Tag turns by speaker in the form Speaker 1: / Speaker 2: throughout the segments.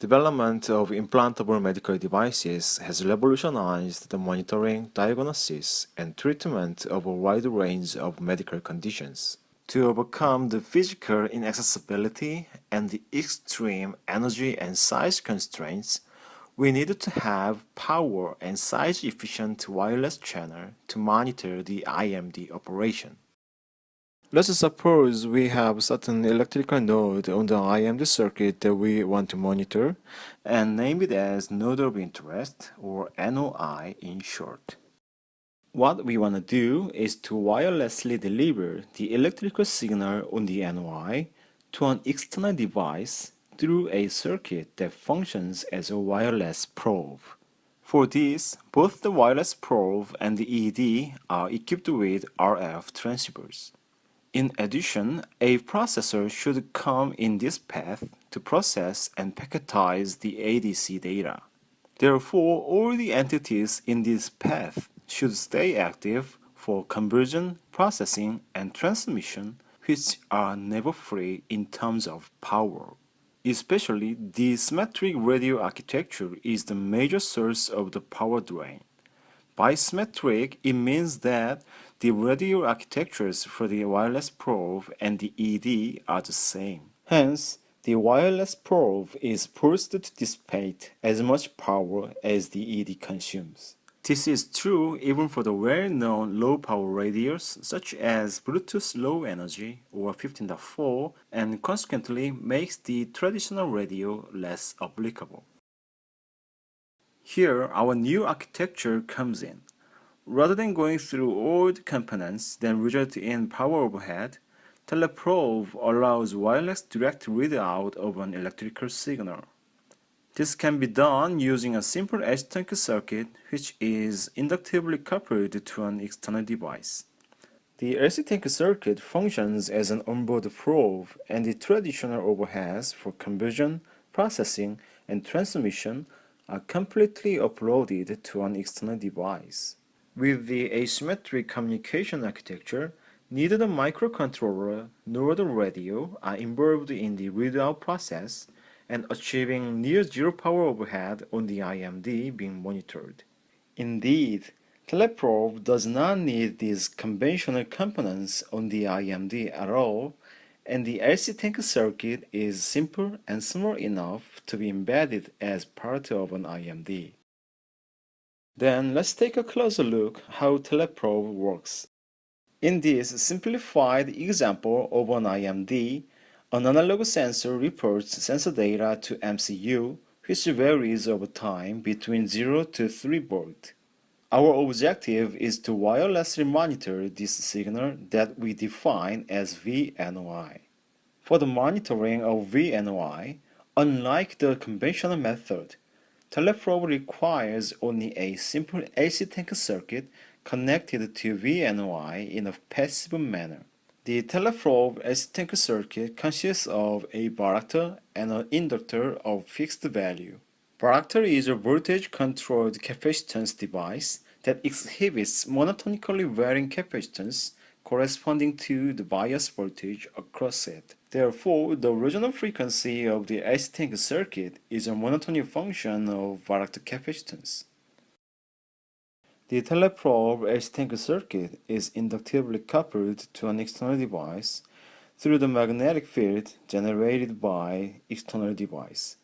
Speaker 1: Development of implantable medical devices has revolutionized the monitoring, diagnosis, and treatment of a wide range of medical conditions. To overcome the physical inaccessibility and the extreme energy and size constraints, we needed to have power and size-efficient wireless channel to monitor the IMD operation. Let's suppose we have certain electrical node on the IMD circuit that we want to monitor and name it as node of interest, or NOI in short. What we want to do is to wirelessly deliver the electrical signal on the NOI to an external device through a circuit that functions as a wireless probe. For this, both the wireless probe and the ED are equipped with RF transceivers. In addition, a processor should come in this path to process and packetize the ADC data. Therefore, all the entities in this path should stay active for conversion, processing, and transmission, which are never free in terms of power. Especially, the symmetric radio architecture is the major source of the power drain. By symmetric, it means that the radio architectures for the wireless probe and the ED are the same. Hence, the wireless probe is forced to dissipate as much power as the ED consumes. This is true even for the well-known low-power radios such as Bluetooth Low Energy or 15.4, and consequently makes the traditional radio less applicable. Here, our new architecture comes in. Rather than going through old components that result in power overhead, TeleProbe allows wireless direct readout of an electrical signal. This can be done using a simple edge-tank circuit which is inductively coupled to an external device. The edge-tank circuit functions as an onboard probe, and the traditional overheads for conversion, processing, and transmission are completely uploaded to an external device. With the asymmetric communication architecture, neither the microcontroller nor the radio are involved in the readout process and achieving near zero power overhead on the IMD being monitored. Indeed, TeleProbe does not need these conventional components on the IMD at all, and the LC tank circuit is simple and small enough to be embedded as part of an IMD. Then let's take a closer look how TeleProbe works. In this simplified example of an IMD, an analog sensor reports sensor data to MCU, which varies over time between 0 to 3 volt. Our objective is to wirelessly monitor this signal that we define as VNOI. For the monitoring of VNOI, unlike the conventional method, TeleProbe requires only a simple AC tank circuit connected to VNOI in a passive manner. The TeleProbe AC tank circuit consists of a varactor and an inductor of fixed value. Varactor is a voltage-controlled capacitance device that exhibits monotonically varying capacitance corresponding to the bias voltage across it. Therefore, the original frequency of the AC tank circuit is a monotonic function of varactor capacitance. The TeleProbe AC tank circuit is inductively coupled to an external device through the magnetic field generated by external device.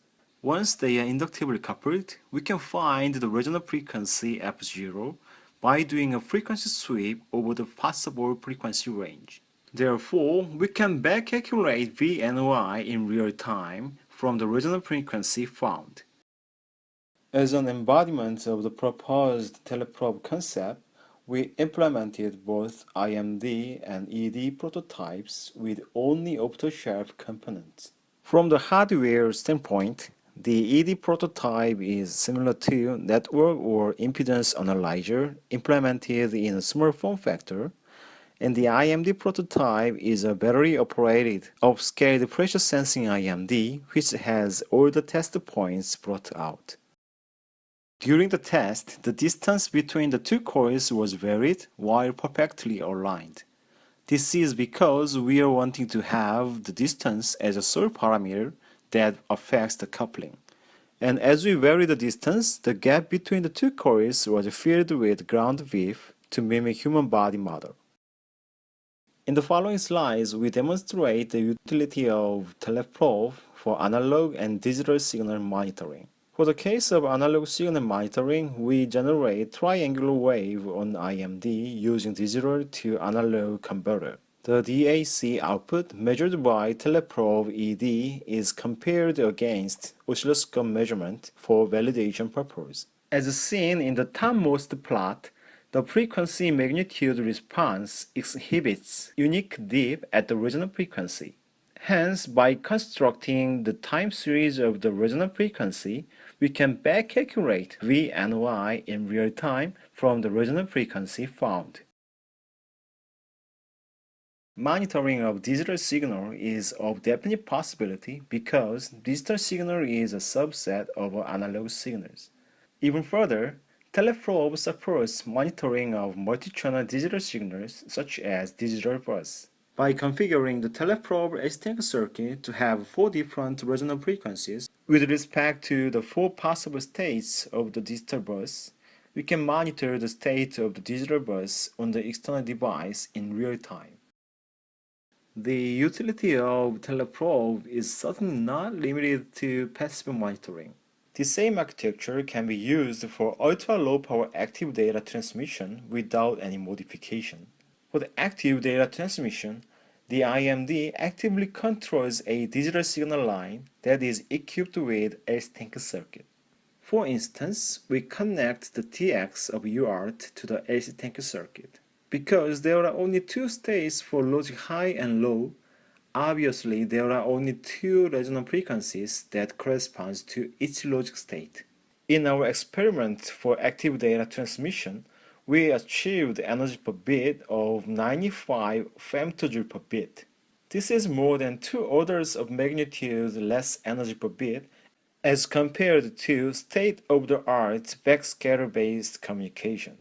Speaker 1: Once they are inductively coupled, we can find the original frequency f0 by doing a frequency sweep over the possible frequency range. Therefore, we can back-calculate VNOI in real time from the original frequency found. As an embodiment of the proposed TeleProbe concept, we implemented both IMD and ED prototypes with only off-the-shelf components. From the hardware standpoint, the ED prototype is similar to network or impedance analyzer implemented in a small form factor, and the IMD prototype is a battery-operated, upscaled pressure sensing IMD which has all the test points brought out. During the test, the distance between the two coils was varied while perfectly aligned. This is because we are wanting to have the distance as a sole parameter that affects the coupling. And as we vary the distance, the gap between the two coils was filled with ground beef to mimic human body model. In the following slides, we demonstrate the utility of TeleProbe for analog and digital signal monitoring. For the case of analog signal monitoring, we generate triangular wave on IMD using digital to analog converter. The DAC output measured by TeleProbe ED is compared against oscilloscope measurement for validation purpose. As seen in the topmost plot, the frequency magnitude response exhibits unique dip at the resonant frequency. Hence, by constructing the time series of the resonant frequency, we can back calculate V and Y in real time from the resonant frequency found. Monitoring of digital signal is of definite possibility because digital signal is a subset of analog signals. Even further, TeleProbe supports monitoring of multi-channel digital signals such as digital bus. By configuring the TeleProbe STANK circuit to have 4 different resonant frequencies with respect to the 4 possible states of the digital bus, we can monitor the state of the digital bus on the external device in real time. The utility of TeleProbe is certainly not limited to passive monitoring. The same architecture can be used for ultra-low power active data transmission without any modification. For the active data transmission, the IMD actively controls a digital signal line that is equipped with a STANK circuit. For instance, we connect the TX of UART to the LC-STANK circuit. Because there are only 2 states for logic high and low, obviously there are only 2 resonant frequencies that correspond to each logic state. In our experiment for active data transmission, we achieved energy per bit of 95 femtojoule per bit. This is more than 2 orders of magnitude less energy per bit as compared to state-of-the-art backscatter-based communication.